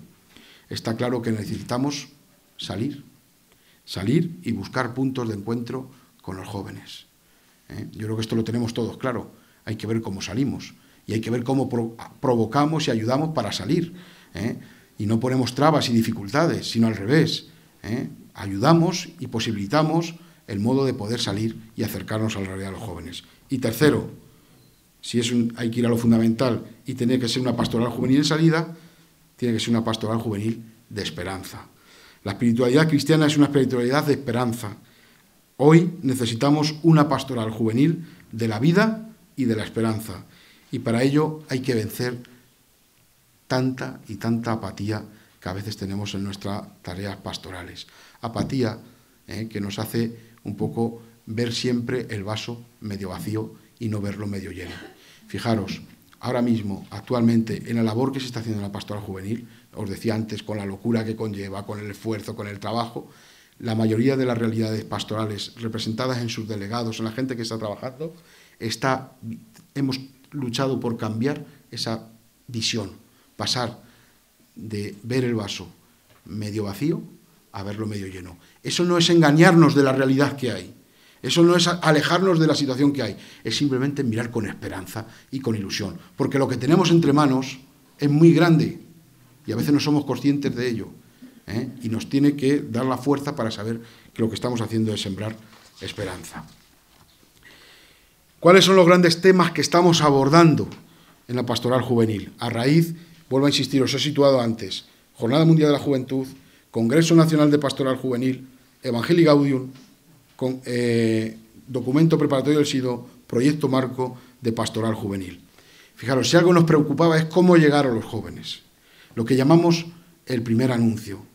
Está claro que necesitamos salir y buscar puntos de encuentro con los jóvenes. Yo creo que esto lo tenemos todos claro. Hay que ver cómo salimos y hay que ver cómo provocamos y ayudamos para salir. Y no ponemos trabas y dificultades, sino al revés. Ayudamos y posibilitamos el modo de poder salir y acercarnos a la realidad de los jóvenes. Y tercero, si hay que ir a lo fundamental y tiene que ser una pastoral juvenil en salida, tiene que ser una pastoral juvenil de esperanza. La espiritualidad cristiana es una espiritualidad de esperanza. Hoy necesitamos una pastoral juvenil de la vida y de la esperanza. Y para ello hay que vencer tanta y tanta apatía que a veces tenemos en nuestras tareas pastorales. Apatía que nos hace un poco ver siempre el vaso medio vacío y no verlo medio lleno. Fijaros, ahora mismo, actualmente, en la labor que se está haciendo en la pastoral juvenil, os decía antes, con la locura que conlleva, con el esfuerzo, con el trabajo, la mayoría de las realidades pastorales representadas en sus delegados, en la gente que está trabajando, hemos luchado por cambiar esa visión, pasar de ver el vaso medio vacío a verlo medio lleno. Eso no es engañarnos de la realidad que hay, eso no es alejarnos de la situación que hay, es simplemente mirar con esperanza y con ilusión, porque lo que tenemos entre manos es muy grande y a veces no somos conscientes de ello, y nos tiene que dar la fuerza para saber que lo que estamos haciendo es sembrar esperanza. ¿Cuáles son los grandes temas que estamos abordando en la pastoral juvenil? A raíz, vuelvo a insistir, os he situado antes, Jornada Mundial de la Juventud, Congreso Nacional de Pastoral Juvenil, Evangelii Gaudium, documento preparatorio del SIDO, proyecto marco de pastoral juvenil. Fijaros, si algo nos preocupaba es cómo llegar a los jóvenes, lo que llamamos el primer anuncio.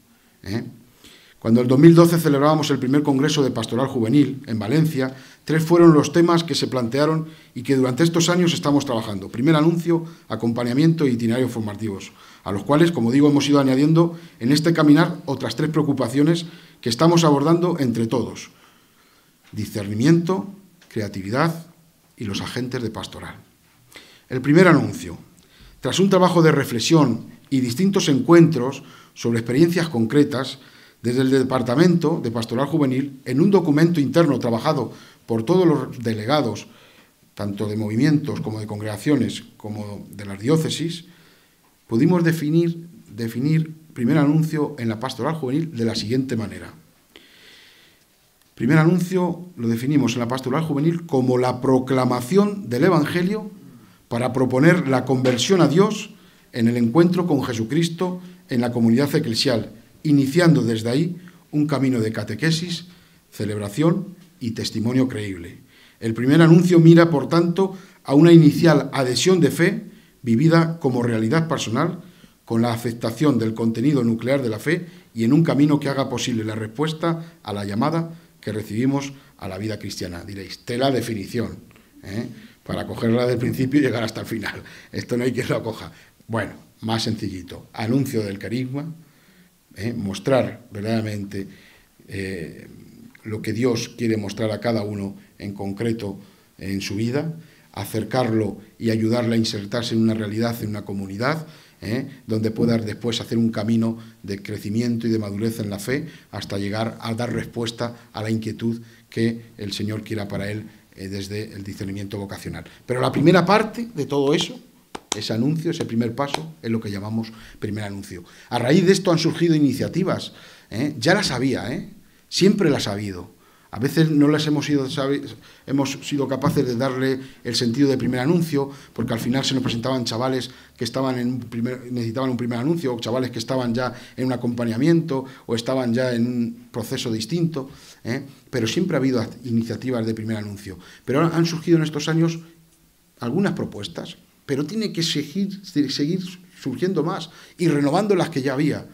Cuando en 2012 celebrábamos el primer Congreso de Pastoral Juvenil en Valencia, 3 fueron los temas que se plantearon y que durante estos años estamos trabajando. Primer anuncio, acompañamiento e itinerarios formativos, a los cuales, como digo, hemos ido añadiendo en este caminar otras 3 preocupaciones que estamos abordando entre todos: discernimiento, creatividad y los agentes de pastoral. El primer anuncio. Tras un trabajo de reflexión y distintos encuentros sobre experiencias concretas, desde el Departamento de Pastoral Juvenil, en un documento interno trabajado por todos los delegados, tanto de movimientos como de congregaciones, como de las diócesis, pudimos definir primer anuncio en la pastoral juvenil de la siguiente manera. Primer anuncio lo definimos en la pastoral juvenil como la proclamación del Evangelio para proponer la conversión a Dios en el encuentro con Jesucristo en la comunidad eclesial, iniciando desde ahí un camino de catequesis, celebración y testimonio creíble. El primer anuncio mira, por tanto, a una inicial adhesión de fe vivida como realidad personal, con la aceptación del contenido nuclear de la fe y en un camino que haga posible la respuesta a la llamada que recibimos a la vida cristiana. Diréis, tela definición, para cogerla del principio y llegar hasta el final. Esto no hay quien lo coja. Bueno, más sencillito. Anuncio del carisma, mostrar verdaderamente lo que Dios quiere mostrar a cada uno en concreto en su vida, acercarlo y ayudarle a insertarse en una realidad, en una comunidad, donde pueda después hacer un camino de crecimiento y de madurez en la fe hasta llegar a dar respuesta a la inquietud que el Señor quiera para él desde el discernimiento vocacional. Pero la primera parte de todo eso, ese anuncio, ese primer paso, es lo que llamamos primer anuncio. A raíz de esto han surgido iniciativas, ya las había, siempre las ha habido. A veces no las hemos sido capaces de darle el sentido de primer anuncio, porque al final se nos presentaban chavales que necesitaban un primer anuncio, o chavales que estaban ya en un acompañamiento, o estaban ya en un proceso distinto, pero siempre ha habido iniciativas de primer anuncio. Pero ahora han surgido en estos años algunas propuestas, pero tiene que seguir surgiendo más y renovando las que ya había.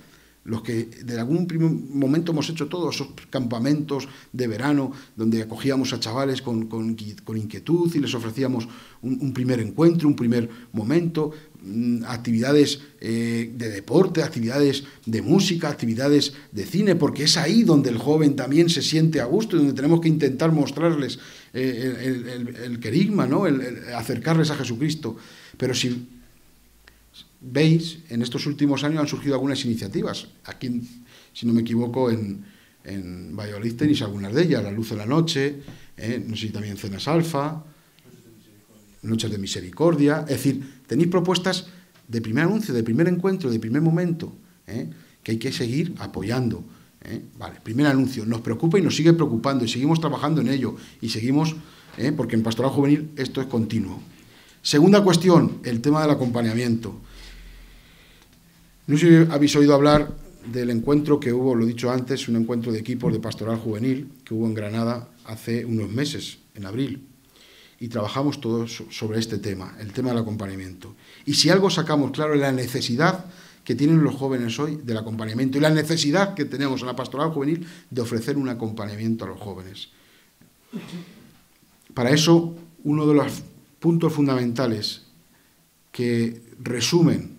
Los que de algún primer momento hemos hecho todos esos campamentos de verano donde acogíamos a chavales con inquietud y les ofrecíamos un primer encuentro, un primer momento, actividades de deporte, actividades de música, actividades de cine, porque es ahí donde el joven también se siente a gusto y donde tenemos que intentar mostrarles el querigma, ¿no? el acercarles a Jesucristo. Pero si veis, en estos últimos años han surgido algunas iniciativas. Aquí, si no me equivoco, en Valladolid tenéis algunas de ellas, La Luz de la Noche, no sé si también Cenas Alfa, Noches de Misericordia. Es decir, tenéis propuestas de primer anuncio, de primer encuentro, de primer momento, que hay que seguir apoyando. Vale, primer anuncio, nos preocupa y nos sigue preocupando y seguimos trabajando en ello y seguimos, porque en Pastoral Juvenil esto es continuo. Segunda cuestión, el tema del acompañamiento. No sé si habéis oído hablar del encuentro que hubo, lo he dicho antes, un encuentro de equipos de pastoral juvenil que hubo en Granada hace unos meses, en abril, y trabajamos todos sobre este tema, el tema del acompañamiento. Y si algo sacamos claro es la necesidad que tienen los jóvenes hoy del acompañamiento y la necesidad que tenemos en la pastoral juvenil de ofrecer un acompañamiento a los jóvenes. Para eso, uno de los puntos fundamentales que resumen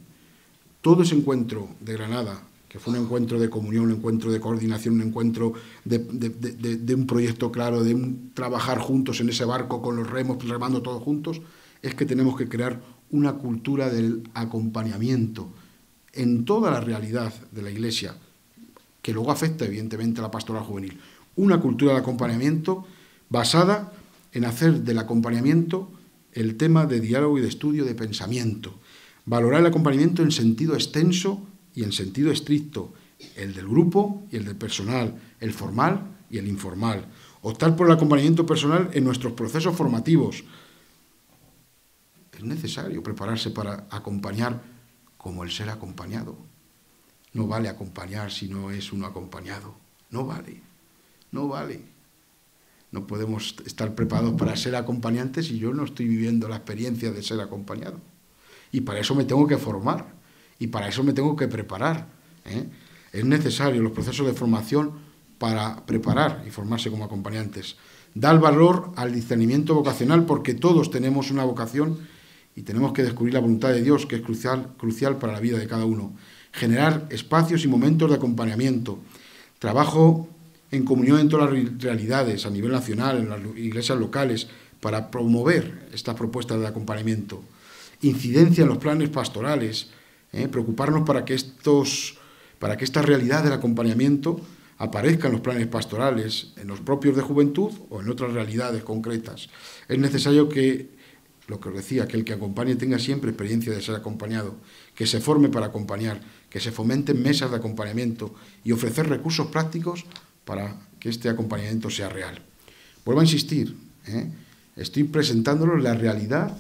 todo ese encuentro de Granada, que fue un encuentro de comunión, un encuentro de coordinación, un encuentro de un proyecto claro, de un trabajar juntos en ese barco con los remos, remando todos juntos, es que tenemos que crear una cultura del acompañamiento en toda la realidad de la Iglesia, que luego afecta evidentemente a la pastoral juvenil. Una cultura de acompañamiento basada en hacer del acompañamiento el tema de diálogo y de estudio de pensamiento. Valorar el acompañamiento en sentido extenso y en sentido estricto, el del grupo y el del personal, el formal y el informal. Optar por el acompañamiento personal en nuestros procesos formativos. Es necesario prepararse para acompañar como el ser acompañado. No vale acompañar si no es uno acompañado. No vale, no vale. No podemos estar preparados para ser acompañantes si yo no estoy viviendo la experiencia de ser acompañado. Y para eso me tengo que formar, y para eso me tengo que preparar. Es necesario los procesos de formación para preparar y formarse como acompañantes. Dar valor al discernimiento vocacional, porque todos tenemos una vocación y tenemos que descubrir la voluntad de Dios, que es crucial para la vida de cada uno. Generar espacios y momentos de acompañamiento. Trabajo en comunión en todas las realidades, a nivel nacional, en las iglesias locales, para promover estas propuestas de acompañamiento. Incidencia en los planes pastorales, preocuparnos para que esta realidad del acompañamiento aparezca en los planes pastorales, en los propios de juventud o en otras realidades concretas. Es necesario que, lo que os decía, que el que acompañe tenga siempre experiencia de ser acompañado, que se forme para acompañar, que se fomenten mesas de acompañamiento y ofrecer recursos prácticos para que este acompañamiento sea real. Vuelvo a insistir, estoy presentándolos la realidad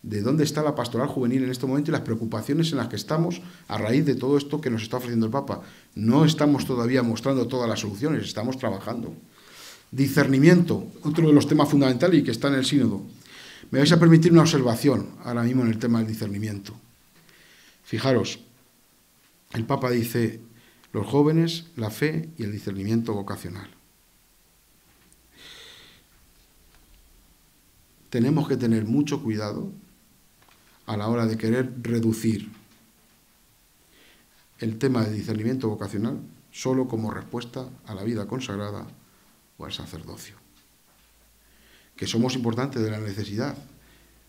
de dónde está la pastoral juvenil en este momento y las preocupaciones en las que estamos a raíz de todo esto que nos está ofreciendo el Papa. No estamos todavía mostrando todas las soluciones, estamos trabajando. Discernimiento, otro de los temas fundamentales y que está en el sínodo. Me vais a permitir una observación ahora mismo en el tema del discernimiento. Fijaros, el Papa dice: los jóvenes, la fe y el discernimiento vocacional. Tenemos que tener mucho cuidado a la hora de querer reducir el tema del discernimiento vocacional solo como respuesta a la vida consagrada o al sacerdocio. Que somos importantes de la necesidad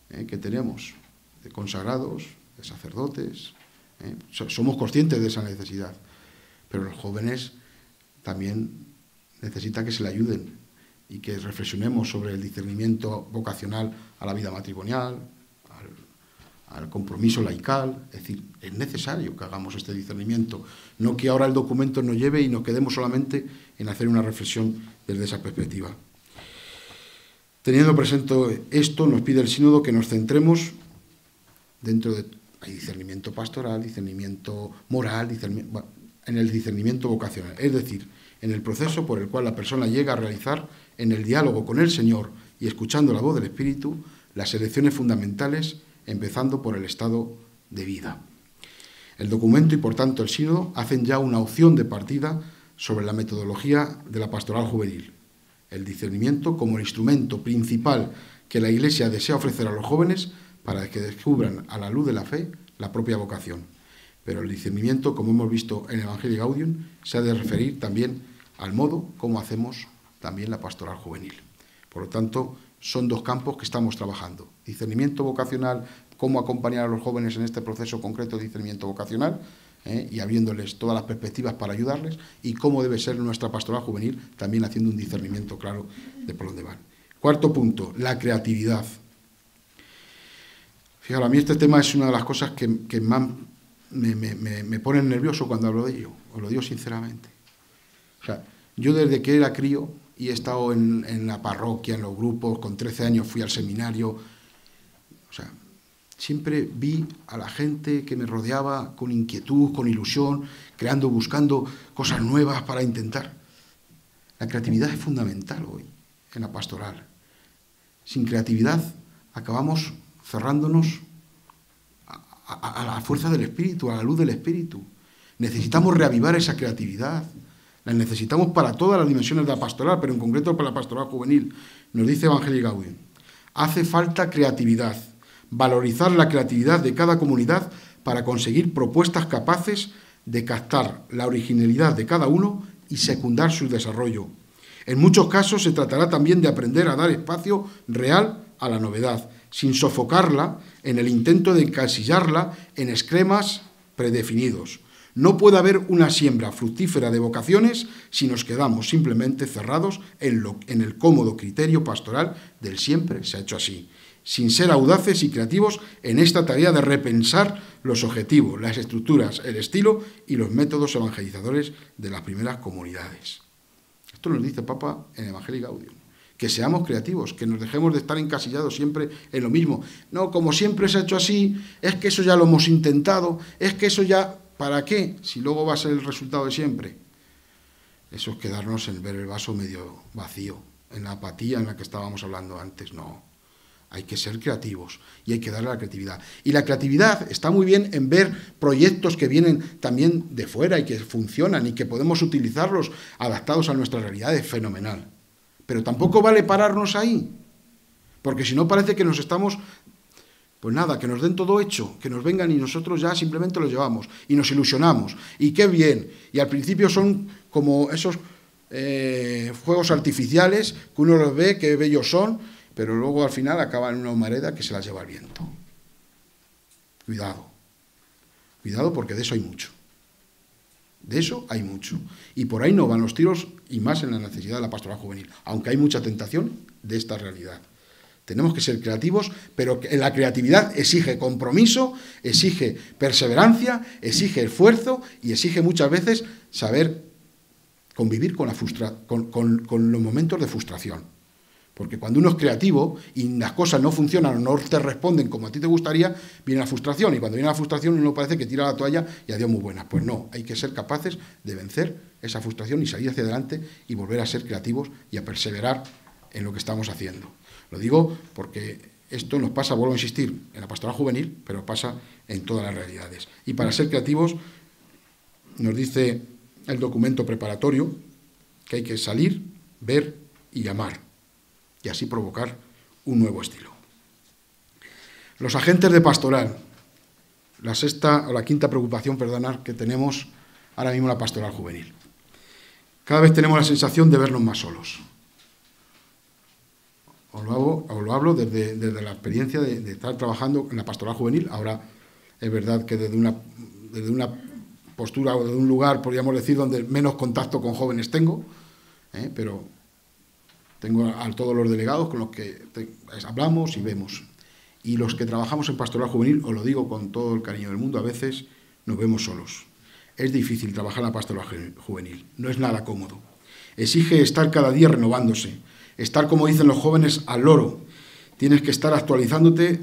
que tenemos de consagrados, de sacerdotes, somos conscientes de esa necesidad, pero los jóvenes también necesitan que se le ayuden y que reflexionemos sobre el discernimiento vocacional a la vida matrimonial, al compromiso laical. Es decir, es necesario que hagamos este discernimiento, no que ahora el documento nos lleve y nos quedemos solamente en hacer una reflexión desde esa perspectiva. Teniendo presente esto, nos pide el sínodo que nos centremos dentro de... Hay discernimiento pastoral, discernimiento moral, en el discernimiento vocacional, es decir, en el proceso por el cual la persona llega a realizar, en el diálogo con el Señor y escuchando la voz del Espíritu, las elecciones fundamentales, empezando por el estado de vida. El documento y, por tanto, el sínodo hacen ya una opción de partida sobre la metodología de la pastoral juvenil. El discernimiento como el instrumento principal que la Iglesia desea ofrecer a los jóvenes para que descubran a la luz de la fe la propia vocación. Pero el discernimiento, como hemos visto en Evangelii Gaudium, se ha de referir también al modo como hacemos también la pastoral juvenil. Por lo tanto, son dos campos que estamos trabajando. Discernimiento vocacional, cómo acompañar a los jóvenes en este proceso concreto de discernimiento vocacional, y abriéndoles todas las perspectivas para ayudarles, y cómo debe ser nuestra pastoral juvenil, también haciendo un discernimiento claro de por dónde van. Cuarto punto, la creatividad. Fijaros, a mí este tema es una de las cosas que más me ponen nervioso cuando hablo de ello, os lo digo sinceramente. O sea, yo desde que era crío y he estado en la parroquia, en los grupos, con 13 años fui al seminario, o sea, siempre vi a la gente que me rodeaba con inquietud, con ilusión, creando, buscando cosas nuevas para intentar. La creatividad es fundamental hoy en la pastoral. Sin creatividad acabamos cerrándonos a la fuerza del Espíritu, a la luz del Espíritu. Necesitamos reavivar esa creatividad. La necesitamos para todas las dimensiones de la pastoral, pero en concreto para la pastoral juvenil. Nos dice Evangelii Gaudium. Hace falta creatividad, valorizar la creatividad de cada comunidad para conseguir propuestas capaces de captar la originalidad de cada uno y secundar su desarrollo. En muchos casos se tratará también de aprender a dar espacio real a la novedad, sin sofocarla en el intento de encasillarla en esquemas predefinidos. No puede haber una siembra fructífera de vocaciones si nos quedamos simplemente cerrados en el cómodo criterio pastoral del siempre se ha hecho así, sin ser audaces y creativos en esta tarea de repensar los objetivos, las estructuras, el estilo y los métodos evangelizadores de las primeras comunidades. Esto nos dice el Papa en Evangelii Gaudium. Que seamos creativos, que nos dejemos de estar encasillados siempre en lo mismo. No, como siempre se ha hecho así, es que eso ya lo hemos intentado, es que eso ya, ¿para qué? Si luego va a ser el resultado de siempre. Eso es quedarnos en ver el vaso medio vacío, en la apatía en la que estábamos hablando antes. No, hay que ser creativos y hay que darle la creatividad. Y la creatividad está muy bien en ver proyectos que vienen también de fuera y que funcionan y que podemos utilizarlos adaptados a nuestras realidades, fenomenal. Pero tampoco vale pararnos ahí, porque si no parece que nos estamos, pues nada, que nos den todo hecho, que nos vengan y nosotros ya simplemente lo llevamos y nos ilusionamos, y qué bien, y al principio son como esos fuegos artificiales que uno los ve, qué bellos son, pero luego al final acaban en una humareda que se las lleva el viento. Cuidado, cuidado porque de eso hay mucho. De eso hay mucho. Y por ahí no van los tiros, y más en la necesidad de la pastoral juvenil, aunque hay mucha tentación de esta realidad. Tenemos que ser creativos, pero la creatividad exige compromiso, exige perseverancia, exige esfuerzo y exige muchas veces saber convivir con los momentos de frustración. Porque cuando uno es creativo y las cosas no funcionan o no te responden como a ti te gustaría, viene la frustración. Y cuando viene la frustración uno parece que tira la toalla y adiós muy buenas. Pues no, hay que ser capaces de vencer esa frustración y salir hacia adelante y volver a ser creativos y a perseverar en lo que estamos haciendo. Lo digo porque esto nos pasa, vuelvo a insistir, en la pastoral juvenil, pero pasa en todas las realidades. Y para ser creativos, nos dice el documento preparatorio que hay que salir, ver y amar. Y así provocar un nuevo estilo. Los agentes de pastoral, la sexta o la quinta preocupación, perdonad, que tenemos ahora mismo en la pastoral juvenil. Cada vez tenemos la sensación de vernos más solos. Os lo hablo desde la experiencia de estar trabajando en la pastoral juvenil. Ahora es verdad que desde una postura o desde un lugar, podríamos decir, donde menos contacto con jóvenes tengo, pero tengo a todos los delegados con los que hablamos y vemos. Y los que trabajamos en pastoral juvenil, os lo digo con todo el cariño del mundo, a veces nos vemos solos. Es difícil trabajar en la pastoral juvenil, no es nada cómodo. Exige estar cada día renovándose, estar, como dicen los jóvenes, al loro. Tienes que estar actualizándote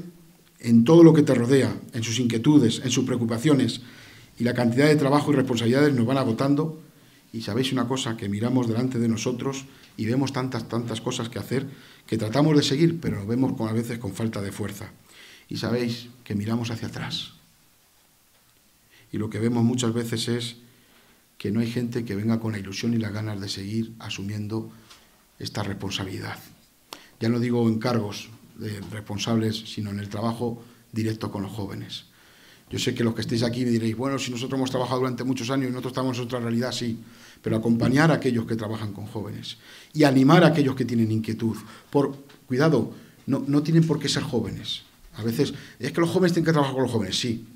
en todo lo que te rodea, en sus inquietudes, en sus preocupaciones. Y la cantidad de trabajo y responsabilidades nos van agotando. Y sabéis una cosa, que miramos delante de nosotros y vemos tantas cosas que hacer, que tratamos de seguir, pero nos vemos a veces con falta de fuerza. Y sabéis que miramos hacia atrás. Y lo que vemos muchas veces es que no hay gente que venga con la ilusión y las ganas de seguir asumiendo esta responsabilidad. Ya no digo en cargos de responsables, sino en el trabajo directo con los jóvenes. Yo sé que los que estéis aquí me diréis, bueno, si nosotros hemos trabajado durante muchos años y nosotros estamos en otra realidad, sí, pero acompañar a aquellos que trabajan con jóvenes y animar a aquellos que tienen inquietud. Cuidado, no tienen por qué ser jóvenes. A veces, es que los jóvenes tienen que trabajar con los jóvenes, sí,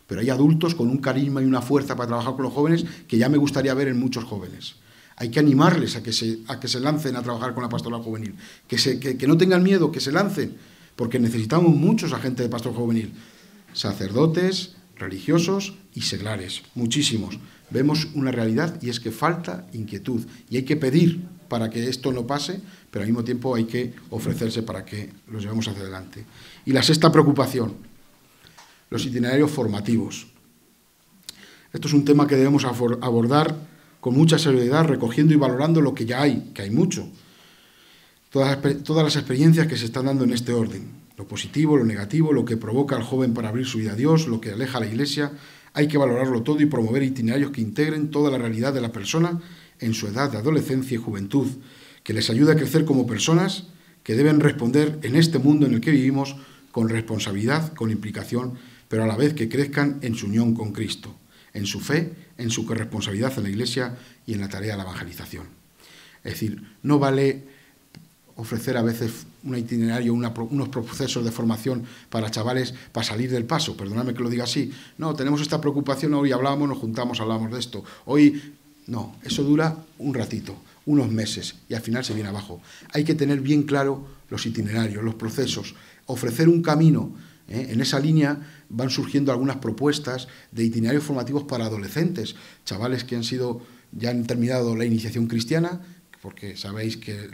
pero hay adultos con un carisma y una fuerza para trabajar con los jóvenes que ya me gustaría ver en muchos jóvenes. Hay que animarles a que se lancen a trabajar con la pastoral juvenil, que no tengan miedo, que se lancen, porque necesitamos muchos agentes de pastoral juvenil. Sacerdotes, religiosos y seglares, muchísimos. Vemos una realidad y es que falta inquietud y hay que pedir para que esto no pase, pero al mismo tiempo hay que ofrecerse para que los llevemos hacia adelante. Y la sexta preocupación, los itinerarios formativos. Esto es un tema que debemos abordar con mucha seriedad, recogiendo y valorando lo que ya hay, que hay mucho. Todas las experiencias que se están dando en este orden. Lo positivo, lo negativo, lo que provoca al joven para abrir su vida a Dios, lo que aleja a la Iglesia. Hay que valorarlo todo y promover itinerarios que integren toda la realidad de la persona en su edad de adolescencia y juventud, que les ayude a crecer como personas que deben responder en este mundo en el que vivimos con responsabilidad, con implicación, pero a la vez que crezcan en su unión con Cristo, en su fe, en su corresponsabilidad en la Iglesia y en la tarea de la evangelización. Es decir, no vale ofrecer a veces un itinerario, unos procesos de formación para chavales para salir del paso, perdonadme que lo diga así. No, tenemos esta preocupación, hoy hablamos, nos juntamos, hablamos de esto. Hoy, no, eso dura un ratito, unos meses, y al final se viene abajo. Hay que tener bien claro los itinerarios, los procesos, ofrecer un camino. En esa línea van surgiendo algunas propuestas de itinerarios formativos para adolescentes, chavales que ya han terminado la iniciación cristiana, porque sabéis que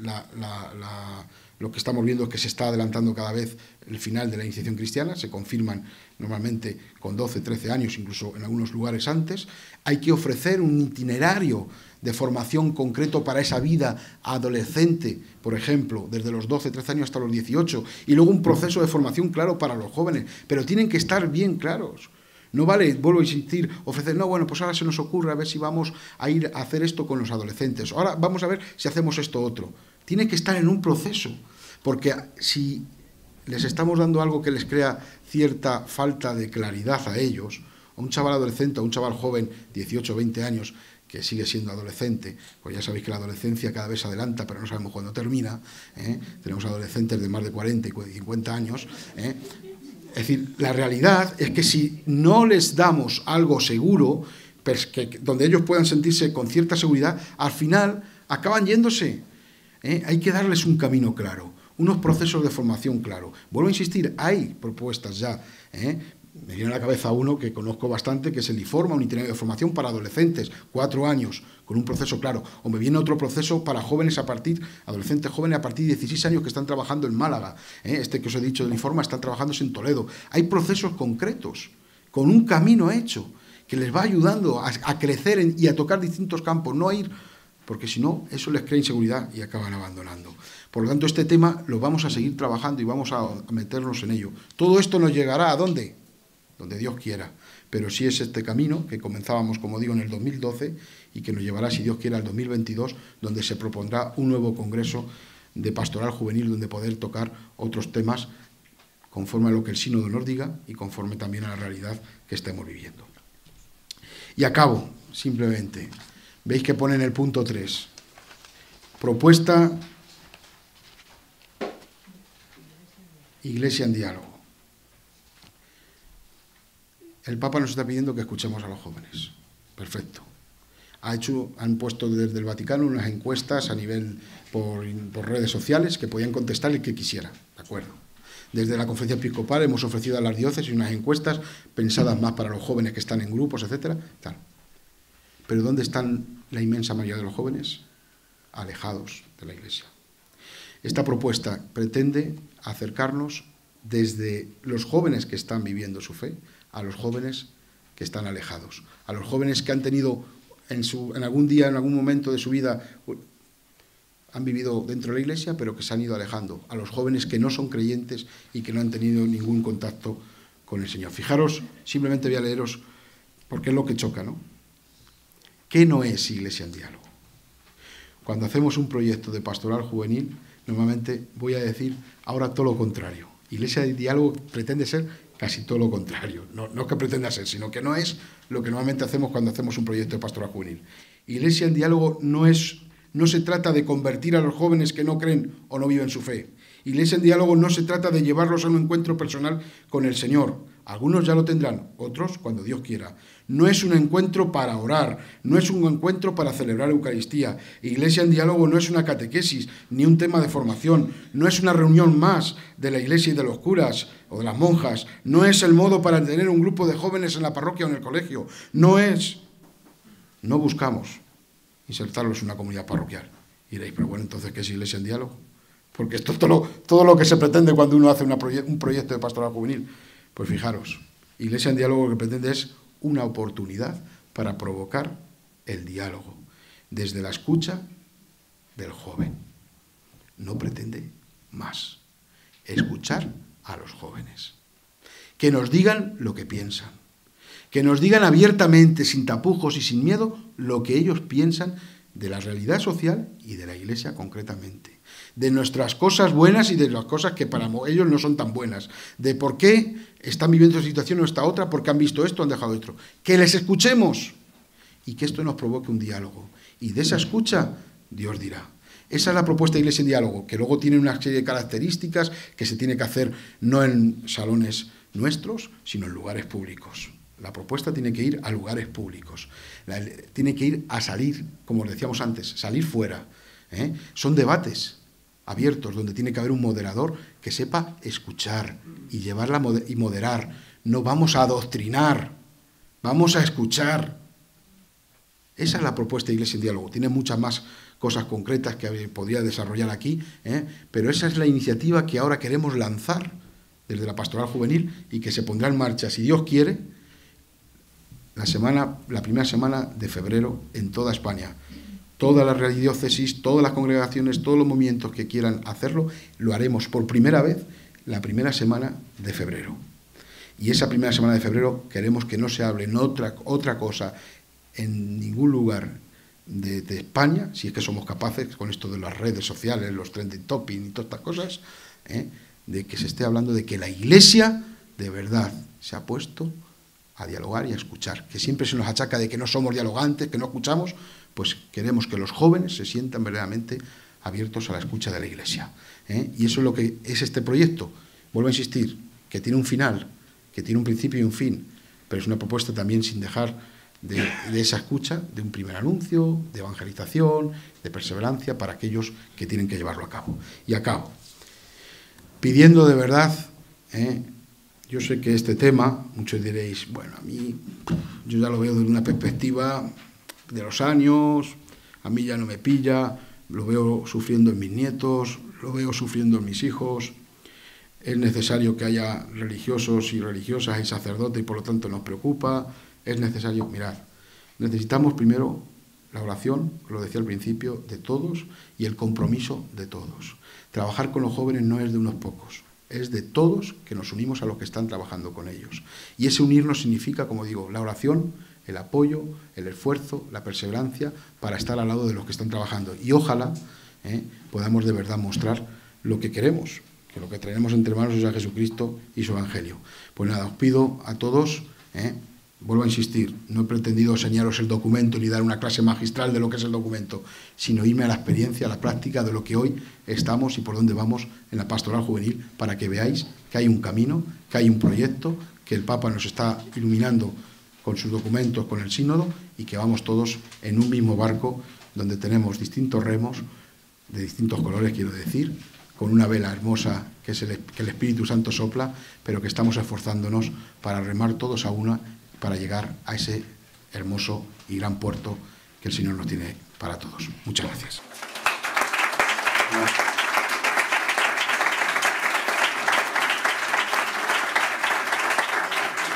lo que estamos viendo es que se está adelantando cada vez el final de la iniciación cristiana, se confirman normalmente con 12, 13 años, incluso en algunos lugares antes. Hay que ofrecer un itinerario de formación concreto para esa vida adolescente, por ejemplo, desde los 12, 13 años hasta los 18, y luego un proceso de formación claro para los jóvenes, pero tienen que estar bien claros. No vale, vuelvo a insistir, ofrecer, no, bueno, pues ahora se nos ocurre a ver si vamos a ir a hacer esto con los adolescentes. Ahora vamos a ver si hacemos esto otro. Tiene que estar en un proceso, porque si les estamos dando algo que les crea cierta falta de claridad a ellos, a un chaval adolescente, a un chaval joven, 18, 20 años, que sigue siendo adolescente, pues ya sabéis que la adolescencia cada vez se adelanta, pero no sabemos cuándo termina. Tenemos adolescentes de más de 40 y 50 años. Es decir, la realidad es que si no les damos algo seguro, donde ellos puedan sentirse con cierta seguridad, al final acaban yéndose. Hay que darles un camino claro, unos procesos de formación claros. Vuelvo a insistir, hay propuestas ya. Me viene a la cabeza uno que conozco bastante, que es el IFORMA, un itinerario de formación para adolescentes, 4 años, con un proceso claro. O me viene otro proceso para jóvenes adolescentes jóvenes a partir de 16 años que están trabajando en Málaga. Este que os he dicho del IFORMA están trabajando en Toledo. Hay procesos concretos, con un camino hecho, que les va ayudando a crecer y a tocar distintos campos, no a ir, porque si no, eso les crea inseguridad y acaban abandonando. Por lo tanto, este tema lo vamos a seguir trabajando y vamos a meternos en ello. Todo esto nos llegará ¿a dónde? Donde Dios quiera, pero sí es este camino que comenzábamos, como digo, en el 2012 y que nos llevará, si Dios quiera, al 2022, donde se propondrá un nuevo congreso de pastoral juvenil donde poder tocar otros temas conforme a lo que el sínodo nos diga y conforme también a la realidad que estemos viviendo. Y acabo, simplemente, veis que pone en el punto 3, propuesta Iglesia en diálogo. El Papa nos está pidiendo que escuchemos a los jóvenes. Perfecto. Han puesto desde el Vaticano unas encuestas a nivel por redes sociales que podían contestar el que quisiera. ¿De acuerdo? Desde la Conferencia Episcopal hemos ofrecido a las diócesis unas encuestas pensadas más para los jóvenes que están en grupos, etcétera. Tal. Pero ¿dónde están la inmensa mayoría de los jóvenes? Alejados de la Iglesia. Esta propuesta pretende acercarnos desde los jóvenes que están viviendo su fe a los jóvenes que están alejados, a los jóvenes que han tenido en algún día, en algún momento de su vida, han vivido dentro de la Iglesia, pero que se han ido alejando, a los jóvenes que no son creyentes y que no han tenido ningún contacto con el Señor. Fijaros, simplemente voy a leeros, porque es lo que choca, ¿no? ¿Qué no es Iglesia en diálogo? Cuando hacemos un proyecto de pastoral juvenil, normalmente voy a decir ahora todo lo contrario. Iglesia en diálogo pretende ser casi todo lo contrario. No que pretenda ser, sino que no es lo que normalmente hacemos cuando hacemos un proyecto de pastoral juvenil. Iglesia en diálogo no se trata de convertir a los jóvenes que no creen o no viven su fe. Iglesia en diálogo no se trata de llevarlos a un encuentro personal con el Señor. Algunos ya lo tendrán, otros cuando Dios quiera. No es un encuentro para orar, no es un encuentro para celebrar Eucaristía. Iglesia en diálogo no es una catequesis, ni un tema de formación, no es una reunión más de la Iglesia y de los curas o de las monjas, no es el modo para tener un grupo de jóvenes en la parroquia o en el colegio, no buscamos insertarlos en una comunidad parroquial. Y diréis, pero bueno, entonces, ¿qué es Iglesia en diálogo? Porque esto es todo lo que se pretende cuando uno hace un proyecto de pastoral juvenil. Pues fijaros, Iglesia en diálogo lo que pretende es una oportunidad para provocar el diálogo desde la escucha del joven. No pretende más. Escuchar a los jóvenes. Que nos digan lo que piensan. Que nos digan abiertamente, sin tapujos y sin miedo, lo que ellos piensan de la realidad social y de la Iglesia concretamente. De nuestras cosas buenas y de las cosas que para ellos no son tan buenas. De por qué están viviendo esta situación o esta otra, porque han visto esto, han dejado esto. Que les escuchemos y que esto nos provoque un diálogo. Y de esa escucha, Dios dirá. Esa es la propuesta de Iglesia en Diálogo, que luego tiene una serie de características que se tiene que hacer no en salones nuestros, sino en lugares públicos. La propuesta tiene que ir a lugares públicos, tiene que ir a salir, como os decíamos antes, salir fuera. Son debates abiertos donde tiene que haber un moderador que sepa escuchar y llevarla y moderar. No vamos a adoctrinar, vamos a escuchar. Esa es la propuesta de Iglesia en Diálogo. Tiene muchas más cosas concretas que podría desarrollar aquí, pero esa es la iniciativa que ahora queremos lanzar desde la Pastoral Juvenil y que se pondrá en marcha, si Dios quiere, la primera semana de febrero en toda España. Todas las archidiócesis, todas las congregaciones, todos los movimientos que quieran hacerlo, lo haremos por primera vez la primera semana de febrero. Y esa primera semana de febrero queremos que no se hable en otra cosa en ningún lugar de España, si es que somos capaces, con esto de las redes sociales, los trending topics y todas estas cosas, de que se esté hablando de que la Iglesia de verdad se ha puesto a dialogar y a escuchar, que siempre se nos achaca de que no somos dialogantes, que no escuchamos, pues queremos que los jóvenes se sientan verdaderamente abiertos a la escucha de la Iglesia. Y eso es lo que es este proyecto. Vuelvo a insistir, que tiene un final, que tiene un principio y un fin, pero es una propuesta también sin dejar de esa escucha, de un primer anuncio, de evangelización, de perseverancia para aquellos que tienen que llevarlo a cabo. Y acabo, pidiendo de verdad, yo sé que este tema, muchos diréis, bueno, a mí, yo ya lo veo desde una perspectiva de los años, a mí ya no me pilla, lo veo sufriendo en mis nietos, lo veo sufriendo en mis hijos, es necesario que haya religiosos y religiosas y sacerdotes y por lo tanto nos preocupa, es necesario, mirad, necesitamos primero la oración, lo decía al principio, de todos y el compromiso de todos. Trabajar con los jóvenes no es de unos pocos, es de todos que nos unimos a los que están trabajando con ellos. Y ese unirnos significa, como digo, la oración, el apoyo, el esfuerzo, la perseverancia para estar al lado de los que están trabajando. Y ojalá podamos de verdad mostrar lo que queremos, que lo que traemos entre manos es a Jesucristo y su Evangelio. Pues nada, os pido a todos, vuelvo a insistir, no he pretendido enseñaros el documento ni dar una clase magistral de lo que es el documento, sino irme a la experiencia, a la práctica de lo que hoy estamos y por dónde vamos en la Pastoral Juvenil, para que veáis que hay un camino, que hay un proyecto, que el Papa nos está iluminando con sus documentos, con el sínodo, y que vamos todos en un mismo barco donde tenemos distintos remos, de distintos colores, quiero decir, con una vela hermosa que el Espíritu Santo sopla, pero que estamos esforzándonos para remar todos a una, para llegar a ese hermoso y gran puerto que el Señor nos tiene para todos. Muchas gracias.